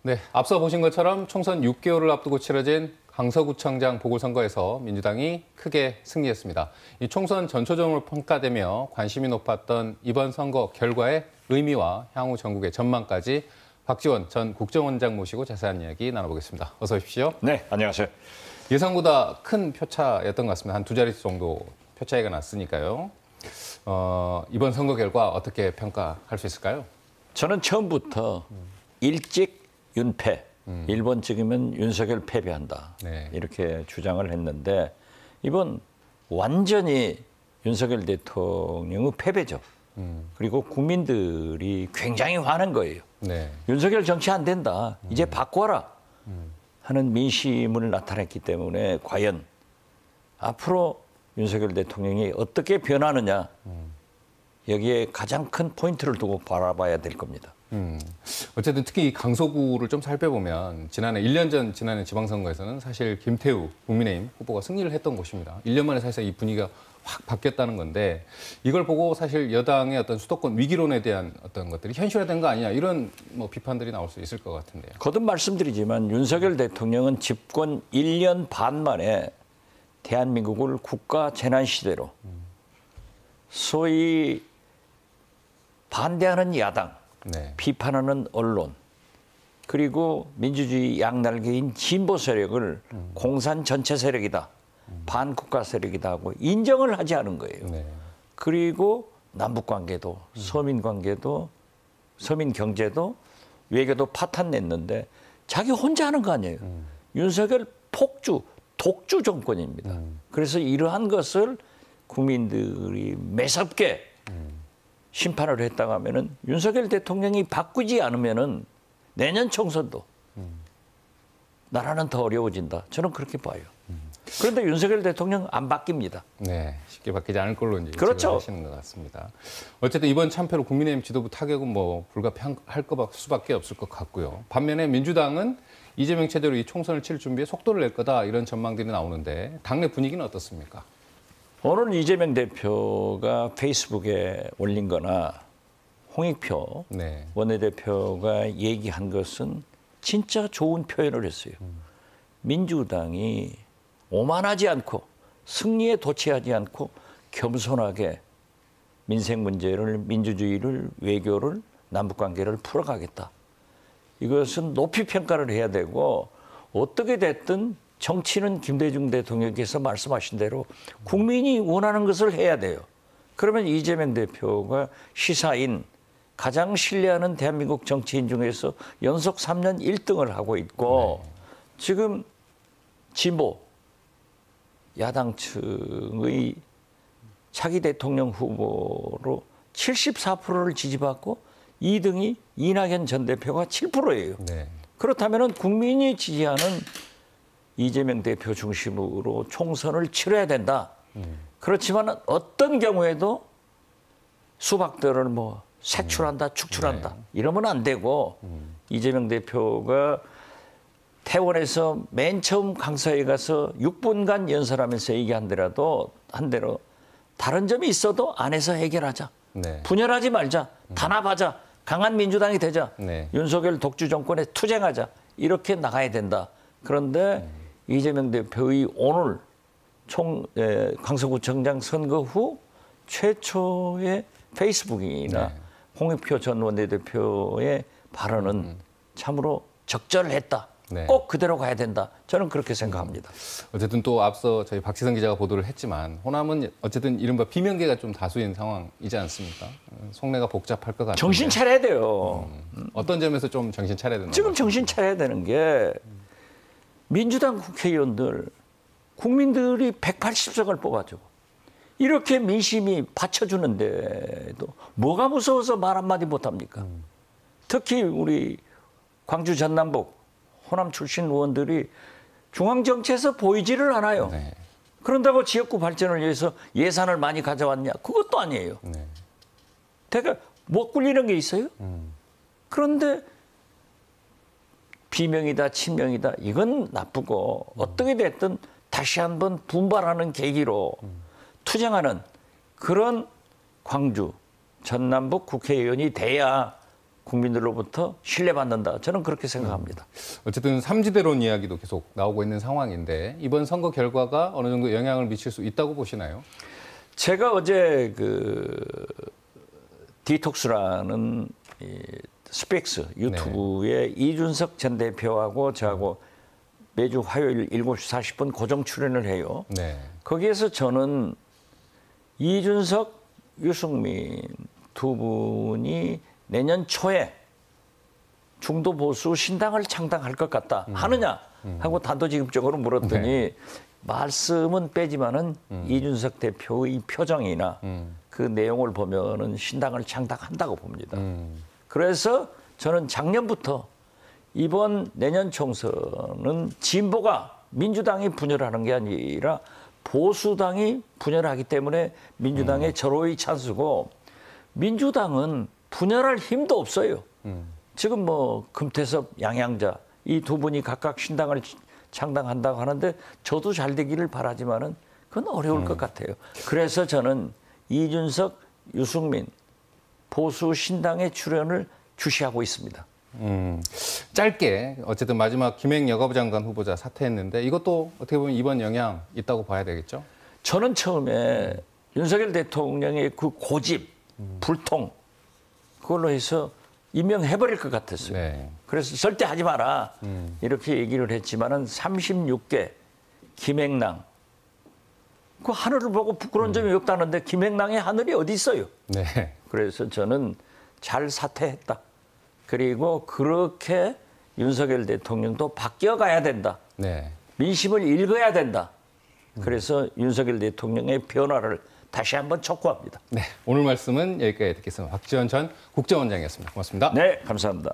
네, 앞서 보신 것처럼 총선 6개월을 앞두고 치러진 강서구청장 보궐선거에서 민주당이 크게 승리했습니다. 이 총선 전초전으로 평가되며 관심이 높았던 이번 선거 결과의 의미와 향후 전국의 전망까지 박지원 전 국정원장 모시고 자세한 이야기 나눠보겠습니다. 어서 오십시오. 네, 안녕하세요. 예상보다 큰 표차였던 것 같습니다. 한 두 자릿수 정도 표 차이가 났으니까요. 이번 선거 결과 어떻게 평가할 수 있을까요? 저는 처음부터 일찍 윤패, 일본 측이면 윤석열 패배한다. 네. 이렇게 주장을 했는데 이번 완전히 윤석열 대통령의 패배죠. 그리고 국민들이 굉장히 화난 거예요. 네. 윤석열 정치 안 된다. 이제 바꿔라 하는 민심을 나타냈기 때문에 과연 앞으로 윤석열 대통령이 어떻게 변하느냐 여기에 가장 큰 포인트를 두고 바라봐야 될 겁니다. 어쨌든 특히 이 강서구를 좀 살펴보면 지난해 1년 전 지난해 지방선거에서는 사실 김태우 국민의힘 후보가 승리를 했던 곳입니다. 1년 만에 사실 이 분위기가 확 바뀌었다는 건데 이걸 보고 사실 여당의 어떤 수도권 위기론에 대한 어떤 것들이 현실화된 거 아니냐 이런 뭐 비판들이 나올 수 있을 것 같은데요. 거듭 말씀드리지만 윤석열 대통령은 집권 1년 반 만에 대한민국을 국가 재난 시대로 소위 반대하는 야당, 네. 비판하는 언론, 그리고 민주주의 양날개인 진보 세력을 공산 전체 세력이다, 반국가 세력이다 하고 인정을 하지 않은 거예요. 네. 그리고 남북관계도, 서민관계도, 서민 경제도, 외교도 파탄냈는데 자기 혼자 하는 거 아니에요. 윤석열 폭주, 독주 정권입니다. 그래서 이러한 것을 국민들이 매섭게 심판을 했다고 하면은 윤석열 대통령이 바꾸지 않으면은 내년 총선도 나라는 더 어려워진다. 저는 그렇게 봐요. 그런데 윤석열 대통령 안 바뀝니다. 네, 쉽게 바뀌지 않을 걸로 이제 그렇죠. 하시는 것 같습니다. 어쨌든 이번 참패로 국민의힘 지도부 타격은 뭐 불가피할 수밖에 없을 것 같고요. 반면에 민주당은 이재명 체제로 이 총선을 칠 준비에 속도를 낼 거다 이런 전망들이 나오는데 당내 분위기는 어떻습니까? 오늘 이재명 대표가 페이스북에 올린 거나 홍익표 네. 원내대표가 얘기한 것은 진짜 좋은 표현을 했어요. 민주당이 오만하지 않고 승리에 도취하지 않고 겸손하게 민생 문제를, 민주주의를, 외교를, 남북관계를 풀어가겠다. 이것은 높이 평가를 해야 되고 어떻게 됐든 정치는 김대중 대통령께서 말씀하신 대로 국민이 원하는 것을 해야 돼요. 그러면 이재명 대표가 시사인 가장 신뢰하는 대한민국 정치인 중에서 연속 3년 1등을 하고 있고 지금 진보 야당 측의 차기 대통령 후보로 74%를 지지받고 2등이 이낙연 전 대표가 7%예요. 네. 그렇다면 국민이 지지하는 이재명 대표 중심으로 총선을 치러야 된다. 그렇지만 어떤 경우에도 수박들을 뭐 색출한다, 축출한다. 이러면 안 되고 이재명 대표가 태원에서 맨 처음 강서에 가서 6분간 연설하면서 얘기한 대로 다른 점이 있어도 안에서 해결하자. 네. 분열하지 말자. 단합하자. 강한 민주당이 되자. 네. 윤석열 독주 정권에 투쟁하자. 이렇게 나가야 된다. 그런데 이재명 대표의 오늘 강서구청장 선거 후 최초의 페이스북이나 홍익표 전 원내대표의 발언은 참으로 적절했다. 네. 꼭 그대로 가야 된다. 저는 그렇게 생각합니다. 어쨌든 또 앞서 저희 박지성 기자가 보도를 했지만 호남은 어쨌든 이른바 비명계가 좀 다수인 상황이지 않습니까? 속내가 복잡할 것 같은데. 정신 차려야 돼요. 어떤 점에서 좀 정신 차려야 되나? 지금 정신 차려야 되는 게 민주당 국회의원들 국민들이 180석을 뽑아줘. 이렇게 민심이 받쳐주는데도 뭐가 무서워서 말 한마디 못합니까? 특히 우리 광주 전남북 호남 출신 의원들이 중앙정치에서 보이지를 않아요. 네. 그런다고 지역구 발전을 위해서 예산을 많이 가져왔냐? 그것도 아니에요. 네. 대가 못 굴리는 게 있어요? 그런데 비명이다, 친명이다, 이건 나쁘고 어떻게 됐든 다시 한번 분발하는 계기로 투쟁하는 그런 광주, 전남북 국회의원이 돼야 국민들로부터 신뢰받는다. 저는 그렇게 생각합니다. 어쨌든 삼지대론 이야기도 계속 나오고 있는 상황인데 이번 선거 결과가 어느 정도 영향을 미칠 수 있다고 보시나요? 제가 어제 그 디톡스라는 이 스펙스 유튜브에 이준석 전 대표하고 저하고 매주 화요일 7시 40분 고정 출연을 해요. 네. 거기에서 저는 이준석, 유승민 두 분이 내년 초에 중도 보수 신당을 창당할 것 같다. 하느냐 하고 단도직입적으로 물었더니 말씀은 빼지만은 이준석 대표의 표정이나 그 내용을 보면은 신당을 창당한다고 봅니다. 그래서 저는 작년부터 이번 내년 총선은 진보가 민주당이 분열하는 게 아니라 보수당이 분열하기 때문에 민주당의 절호의 찬스고 민주당은 분열할 힘도 없어요. 지금 뭐 금태섭, 양양자 이 두 분이 각각 신당을 창당한다고 하는데 저도 잘 되기를 바라지만은 그건 어려울 것 같아요. 그래서 저는 이준석, 유승민 보수 신당의 출연을 주시하고 있습니다. 짧게 어쨌든 마지막 김행 여가부 장관 후보자 사퇴했는데 이것도 어떻게 보면 이번 영향 있다고 봐야 되겠죠? 저는 처음에 윤석열 대통령의 그 고집, 불통 그걸로 해서 임명해버릴 것 같았어요. 네. 그래서 절대 하지 마라 이렇게 얘기를 했지만은 36개 김행랑 그 하늘을 보고 부끄러운 점이 없다는데 김행랑의 하늘이 어디 있어요? 네. 그래서 저는 잘 사퇴했다. 그리고 그렇게 윤석열 대통령도 바뀌어가야 된다. 네. 민심을 읽어야 된다. 그래서 윤석열 대통령의 변화를 다시 한번 촉구합니다. 네. 오늘 말씀은 여기까지 듣겠습니다. 박지원 전 국정원장이었습니다. 고맙습니다. 네, 감사합니다.